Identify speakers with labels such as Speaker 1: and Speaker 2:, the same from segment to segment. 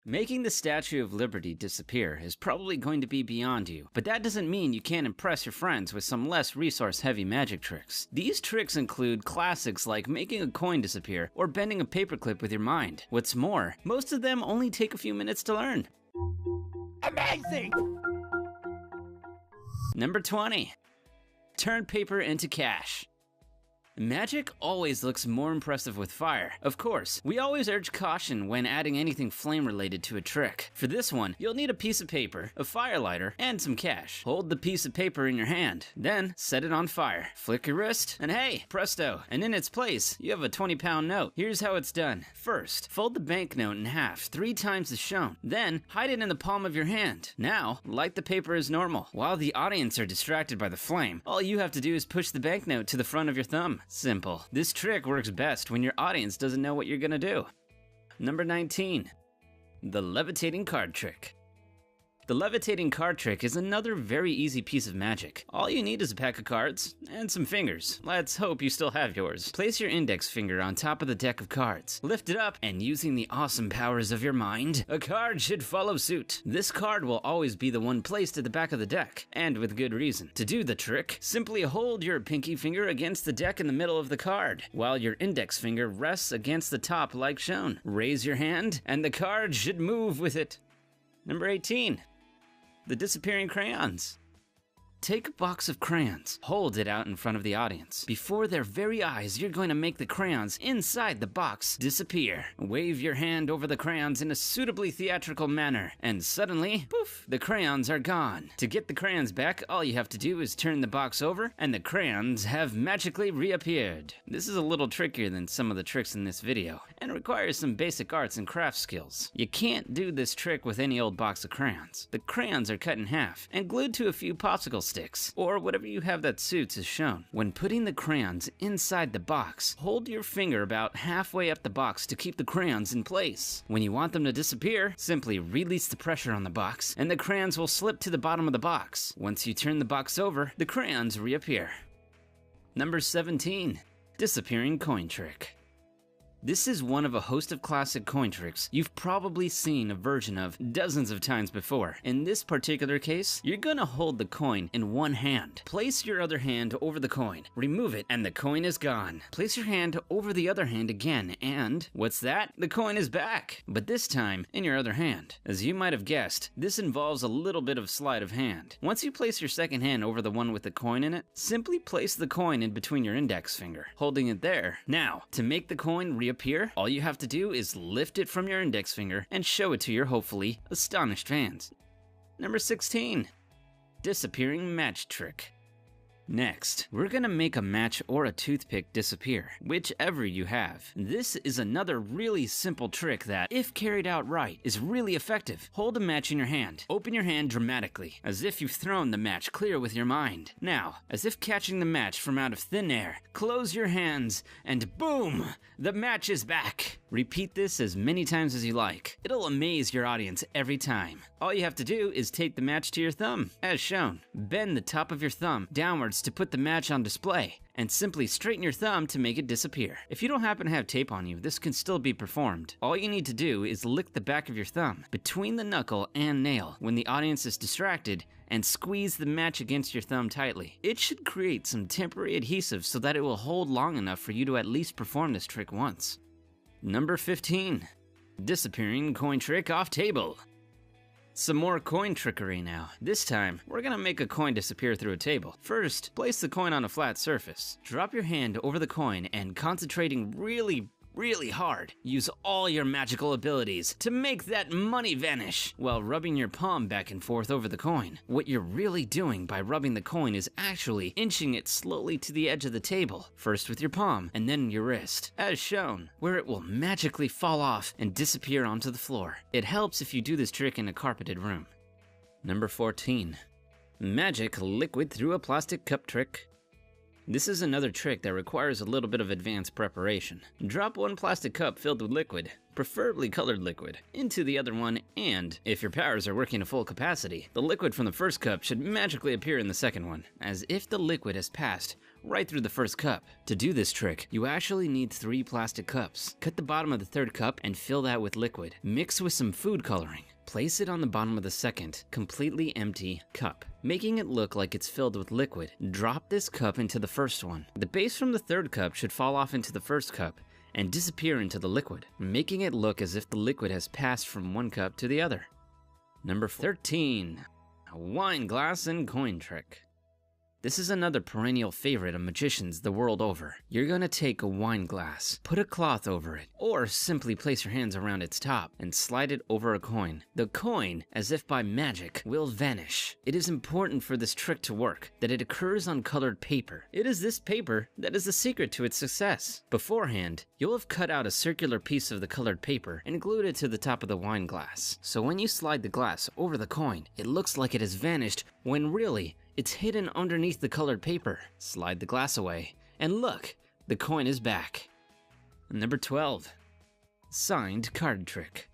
Speaker 1: Making the Statue of Liberty disappear is probably going to be beyond you, but that doesn't mean you can't impress your friends with some less resource-heavy magic tricks. These tricks include classics like making a coin disappear or bending a paperclip with your mind. What's more, most of them only take a few minutes to learn.
Speaker 2: Amazing!
Speaker 1: Number 20. Turn paper into cash. Magic always looks more impressive with fire. Of course, we always urge caution when adding anything flame related to a trick. For this one, you'll need a piece of paper, a fire lighter, and some cash. Hold the piece of paper in your hand, then set it on fire. Flick your wrist, and hey, presto, and in its place, you have a 20-pound note. Here's how it's done. First, fold the banknote in half 3 times as shown. Then, hide it in the palm of your hand. Now, light the paper as normal. While the audience are distracted by the flame, all you have to do is push the banknote to the front of your thumb. Simple. This trick works best when your audience doesn't know what you're gonna do. Number 19. The levitating card trick. The levitating card trick is another very easy piece of magic. All you need is a pack of cards and some fingers. Let's hope you still have yours. Place your index finger on top of the deck of cards. Lift it up, and using the awesome powers of your mind, a card should follow suit. This card will always be the one placed at the back of the deck, and with good reason. To do the trick, simply hold your pinky finger against the deck in the middle of the card, while your index finger rests against the top like shown. Raise your hand, and the card should move with it. Number 18. The disappearing crayons. Take a box of crayons, hold it out in front of the audience. Before their very eyes, you're going to make the crayons inside the box disappear. Wave your hand over the crayons in a suitably theatrical manner, and suddenly, poof, the crayons are gone. To get the crayons back, all you have to do is turn the box over, and the crayons have magically reappeared. This is a little trickier than some of the tricks in this video, and requires some basic arts and craft skills. You can't do this trick with any old box of crayons. The crayons are cut in half, and glued to a few popsicle sticks, or whatever you have that suits as shown. When putting the crayons inside the box, hold your finger about halfway up the box to keep the crayons in place. When you want them to disappear, simply release the pressure on the box, and the crayons will slip to the bottom of the box. Once you turn the box over, the crayons reappear. Number 17. Disappearing coin trick. This is one of a host of classic coin tricks you've probably seen a version of dozens of times before. In this particular case, you're gonna hold the coin in one hand. Place your other hand over the coin, remove it, and the coin is gone. Place your hand over the other hand again, and what's that? The coin is back, but this time in your other hand. As you might have guessed, this involves a little bit of sleight of hand. Once you place your second hand over the one with the coin in it, simply place the coin in between your index finger, holding it there. Now, to make the coin reappear, all you have to do is lift it from your index finger and show it to your hopefully astonished fans. Number 16. Disappearing match trick. Next, we're gonna make a match or a toothpick disappear, whichever you have. This is another really simple trick that, if carried out right, is really effective. Hold a match in your hand. Open your hand dramatically, as if you've thrown the match clear with your mind. Now, as if catching the match from out of thin air, close your hands, and boom! The match is back! Repeat this as many times as you like. It'll amaze your audience every time. All you have to do is take the match to your thumb, as shown. Bend the top of your thumb downwards to put the match on display, and simply straighten your thumb to make it disappear. If you don't happen to have tape on you, this can still be performed. All you need to do is lick the back of your thumb between the knuckle and nail when the audience is distracted, and squeeze the match against your thumb tightly. It should create some temporary adhesive so that it will hold long enough for you to at least perform this trick once. Number 15. Disappearing coin trick off table. Some more coin trickery now. This time, we're gonna make a coin disappear through a table. First, place the coin on a flat surface. Drop your hand over the coin and, concentrating really hard, use all your magical abilities to make that money vanish while rubbing your palm back and forth over the coin. What you're really doing by rubbing the coin is actually inching it slowly to the edge of the table, first with your palm and then your wrist, as shown, where it will magically fall off and disappear onto the floor. It helps if you do this trick in a carpeted room. Number 14. Magic liquid through a plastic cup trick. This is another trick that requires a little bit of advanced preparation. Drop one plastic cup filled with liquid, preferably colored liquid, into the other one, and if your powers are working to full capacity, the liquid from the first cup should magically appear in the second one, as if the liquid has passed right through the first cup. To do this trick, you actually need 3 plastic cups. Cut the bottom of the 3rd cup and fill that with liquid. Mix with some food coloring. Place it on the bottom of the 2nd, completely empty cup, making it look like it's filled with liquid. Drop this cup into the first one. The base from the 3rd cup should fall off into the 1st cup and disappear into the liquid, making it look as if the liquid has passed from one cup to the other. Number 13, a wine glass and coin trick. This is another perennial favorite of magicians the world over. You're gonna take a wine glass, put a cloth over it, or simply place your hands around its top and slide it over a coin. The coin, as if by magic, will vanish. It is important for this trick to work that it occurs on colored paper. It is this paper that is the secret to its success. Beforehand, you'll have cut out a circular piece of the colored paper and glued it to the top of the wine glass. So when you slide the glass over the coin, it looks like it has vanished when really, it's hidden underneath the colored paper. Slide the glass away, and look, the coin is back. Number 12, signed card trick.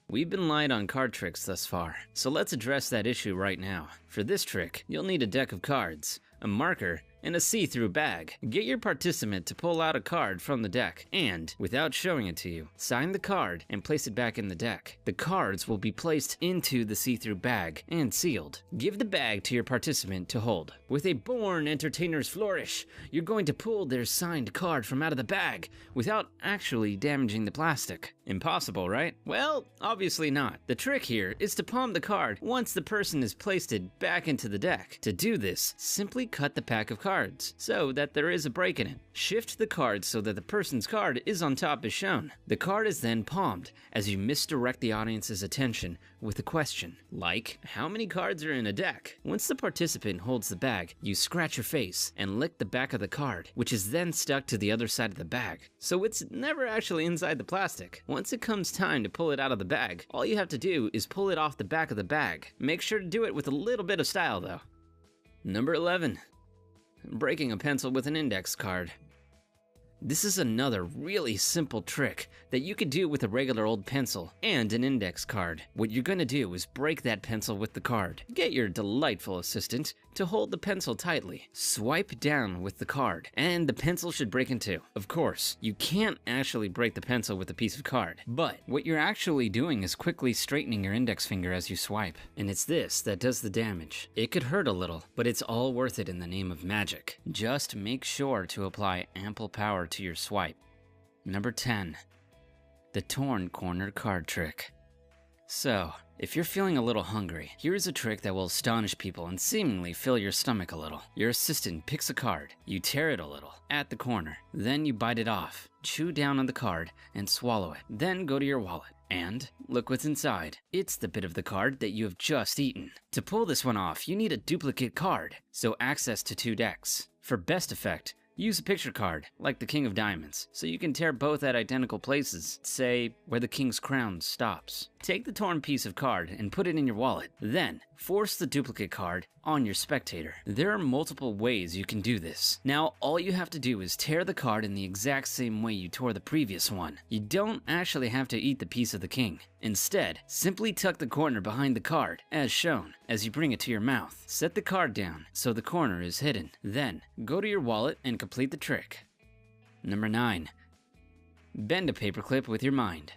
Speaker 1: We've been light on card tricks thus far, so let's address that issue right now. For this trick, you'll need a deck of cards, a marker, and a see-through bag. Get your participant to pull out a card from the deck and, without showing it to you, sign the card and place it back in the deck. The cards will be placed into the see-through bag and sealed. Give the bag to your participant to hold. With a born entertainer's flourish, you're going to pull their signed card from out of the bag without actually damaging the plastic. Impossible, right? Well, obviously not. The trick here is to palm the card once the person has placed it back into the deck. To do this, simply cut the pack of cards so that there is a break in it. Shift the card so that the person's card is on top as shown. The card is then palmed as you misdirect the audience's attention with a question, like, how many cards are in a deck? Once the participant holds the bag, you scratch your face and lick the back of the card, which is then stuck to the other side of the bag. So it's never actually inside the plastic. Once it comes time to pull it out of the bag, all you have to do is pull it off the back of the bag. Make sure to do it with a little bit of style though. Number 11, breaking a pencil with an index card. This is another really simple trick that you could do with a regular old pencil and an index card. What you're gonna do is break that pencil with the card. Get your delightful assistant to hold the pencil tightly. Swipe down with the card, and the pencil should break in two. Of course, you can't actually break the pencil with a piece of card, but what you're actually doing is quickly straightening your index finger as you swipe. And it's this that does the damage. It could hurt a little, but it's all worth it in the name of magic. Just make sure to apply ample power to your swipe. Number 10, the torn corner card trick. So, if you're feeling a little hungry, here's a trick that will astonish people and seemingly fill your stomach a little. Your assistant picks a card, you tear it a little at the corner, then you bite it off, chew down on the card, and swallow it. Then go to your wallet and look what's inside. It's the bit of the card that you have just eaten. To pull this one off, you need a duplicate card, so access to 2 decks. For best effect, use a picture card, like the King of Diamonds, so you can tear both at identical places, say where the King's crown stops. Take the torn piece of card and put it in your wallet. Then, force the duplicate card on your spectator. There are multiple ways you can do this. Now, all you have to do is tear the card in the exact same way you tore the previous one. You don't actually have to eat the piece of the king. Instead, simply tuck the corner behind the card, as shown, as you bring it to your mouth. Set the card down so the corner is hidden. Then, go to your wallet and complete the trick. Number 9, bend a paperclip with your mind.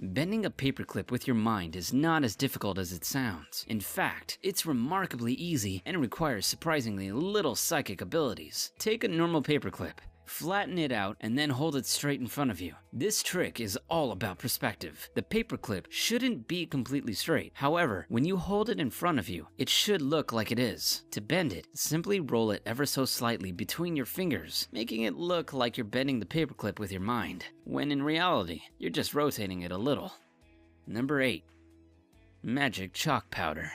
Speaker 1: Bending a paperclip with your mind is not as difficult as it sounds. In fact, it's remarkably easy and requires surprisingly little psychic abilities. Take a normal paperclip, flatten it out, and then hold it straight in front of you. This trick is all about perspective. The paperclip shouldn't be completely straight. However, when you hold it in front of you, it should look like it is. To bend it, simply roll it ever so slightly between your fingers, making it look like you're bending the paperclip with your mind, when in reality, you're just rotating it a little. Number 8, magic chalk powder.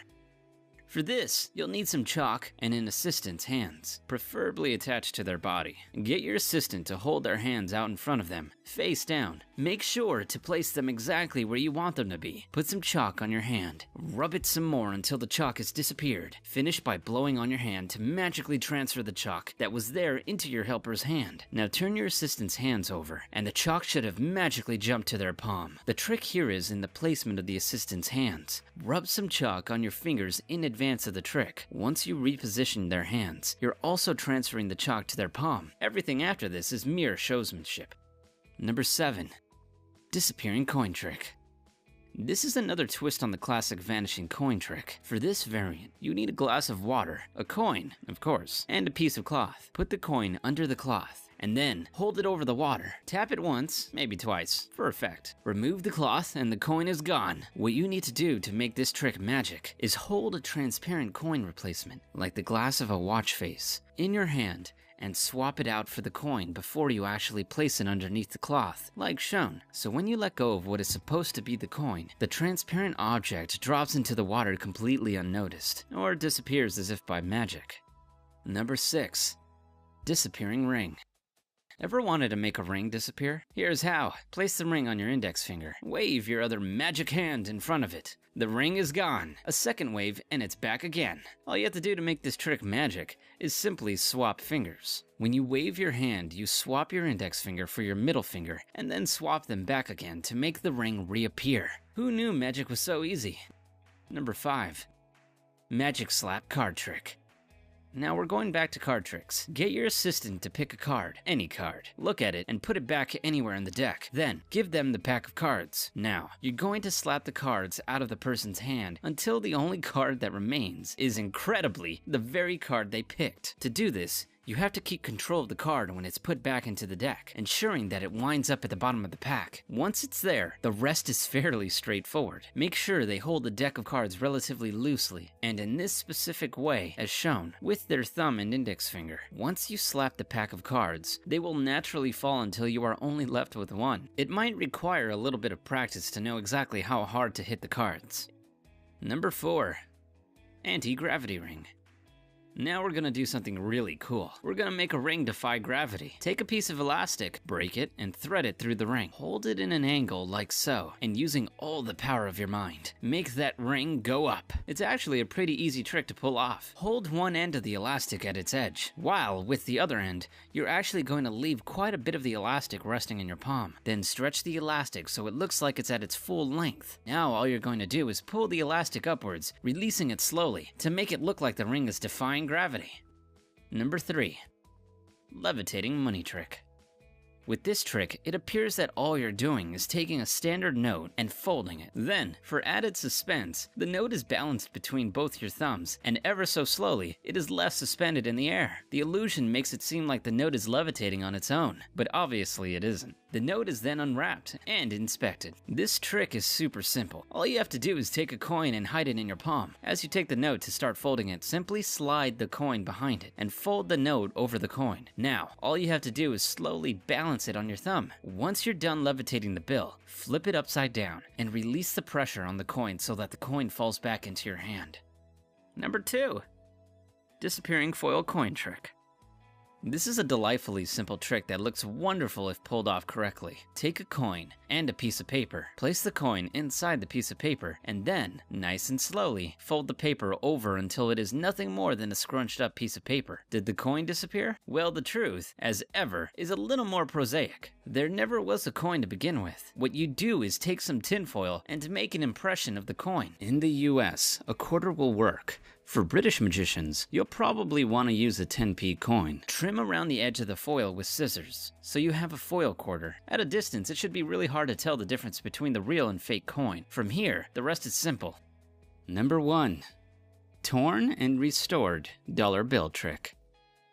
Speaker 1: For this, you'll need some chalk and an assistant's hands, preferably attached to their body. Get your assistant to hold their hands out in front of them, face down, Make sure to place them exactly where you want them to be. Put some chalk on your hand. Rub it some more until the chalk has disappeared. Finish by blowing on your hand to magically transfer the chalk that was there into your helper's hand. Now turn your assistant's hands over, and the chalk should have magically jumped to their palm. The trick here is in the placement of the assistant's hands. Rub some chalk on your fingers in advance of the trick. Once you reposition their hands, you're also transferring the chalk to their palm. Everything after this is mere showsmanship. Number 7. Disappearing coin trick. This is another twist on the classic vanishing coin trick. For this variant, you need a glass of water, a coin, of course, and a piece of cloth. Put the coin under the cloth, and then hold it over the water. Tap it once, maybe twice, for effect. Remove the cloth and the coin is gone. What you need to do to make this trick magic is hold a transparent coin replacement, like the glass of a watch face, in your hand, and swap it out for the coin before you actually place it underneath the cloth, like shown. So when you let go of what is supposed to be the coin, the transparent object drops into the water completely unnoticed, or disappears as if by magic. Number 6. Disappearing ring. Ever wanted to make a ring disappear? Here's how. Place the ring on your index finger. Wave your other magic hand in front of it. The ring is gone. A second wave and it's back again. All you have to do to make this trick magic is simply swap fingers. When you wave your hand, you swap your index finger for your middle finger and then swap them back again to make the ring reappear. Who knew magic was so easy? Number 5. Magic slap card trick. Now we're going back to card tricks. Get your assistant to pick a card, any card. Look at it and put it back anywhere in the deck. Then, give them the pack of cards. Now, you're going to slap the cards out of the person's hand until the only card that remains is incredibly the very card they picked. To do this, you have to keep control of the card when it's put back into the deck, ensuring that it winds up at the bottom of the pack. Once it's there, the rest is fairly straightforward. Make sure they hold the deck of cards relatively loosely, and in this specific way, as shown, with their thumb and index finger. Once you slap the pack of cards, they will naturally fall until you are only left with one. It might require a little bit of practice to know exactly how hard to hit the cards. Number 4. Anti-gravity ring. Now we're gonna do something really cool. We're gonna make a ring defy gravity. Take a piece of elastic, break it, and thread it through the ring. Hold it in an angle like so, and using all the power of your mind, make that ring go up. It's actually a pretty easy trick to pull off. Hold one end of the elastic at its edge, while with the other end, you're actually going to leave quite a bit of the elastic resting in your palm. Then stretch the elastic so it looks like it's at its full length. Now all you're going to do is pull the elastic upwards, releasing it slowly, to make it look like the ring is defying gravity. Number 3. Levitating money trick. With this trick, it appears that all you're doing is taking a standard note and folding it. Then, for added suspense, the note is balanced between both your thumbs, and ever so slowly, it is left suspended in the air. The illusion makes it seem like the note is levitating on its own, but obviously it isn't. The note is then unwrapped and inspected. This trick is super simple. All you have to do is take a coin and hide it in your palm. As you take the note to start folding it, simply slide the coin behind it and fold the note over the coin. Now, all you have to do is slowly balance it on your thumb. Once you're done levitating the bill, flip it upside down and release the pressure on the coin so that the coin falls back into your hand. Number 2. Disappearing foil coin trick. This is a delightfully simple trick that looks wonderful if pulled off correctly. Take a coin and a piece of paper. Place the coin inside the piece of paper, and then, nice and slowly, fold the paper over until it is nothing more than a scrunched up piece of paper. Did the coin disappear? Well, the truth, as ever, is a little more prosaic. There never was a coin to begin with. What you do is take some tinfoil and make an impression of the coin. In the US, a quarter will work. For British magicians, you'll probably want to use a 10p coin. Trim around the edge of the foil with scissors, so you have a foil quarter. At a distance, it should be really hard to tell the difference between the real and fake coin. From here, the rest is simple. Number 1. Torn and restored dollar bill trick.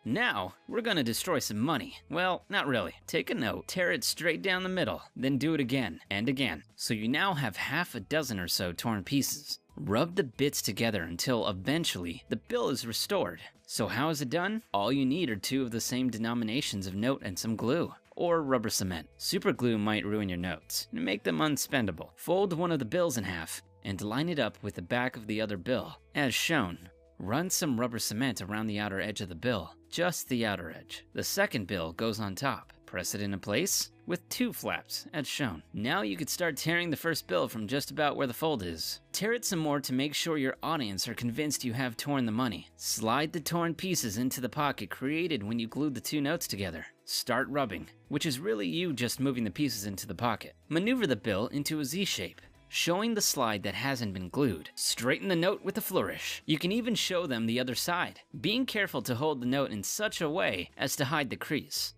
Speaker 1: Now, we're gonna destroy some money. Well, not really. Take a note, tear it straight down the middle, then do it again and again. So you now have half a dozen or so torn pieces. Rub the bits together until eventually the bill is restored. So how is it done? All you need are 2 of the same denominations of note and some glue, or rubber cement. Super glue might ruin your notes and make them unspendable. Fold one of the bills in half and line it up with the back of the other bill, as shown. Run some rubber cement around the outer edge of the bill, just the outer edge. The second bill goes on top. Press it into place with 2 flaps, as shown. Now you could start tearing the first bill from just about where the fold is. Tear it some more to make sure your audience are convinced you have torn the money. Slide the torn pieces into the pocket created when you glued the 2 notes together. Start rubbing, which is really you just moving the pieces into the pocket. Maneuver the bill into a Z shape, showing the slide that hasn't been glued. Straighten the note with a flourish. You can even show them the other side, being careful to hold the note in such a way as to hide the crease.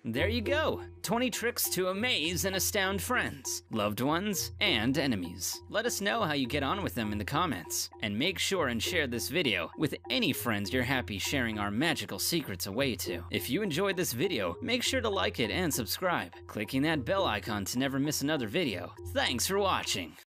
Speaker 1: There you go! 20 tricks to amaze and astound friends, loved ones, and enemies. Let us know how you get on with them in the comments, and make sure and share this video with any friends you're happy sharing our magical secrets away to. If you enjoyed this video, make sure to like it and subscribe, clicking that bell icon to never miss another video. Thanks for watching!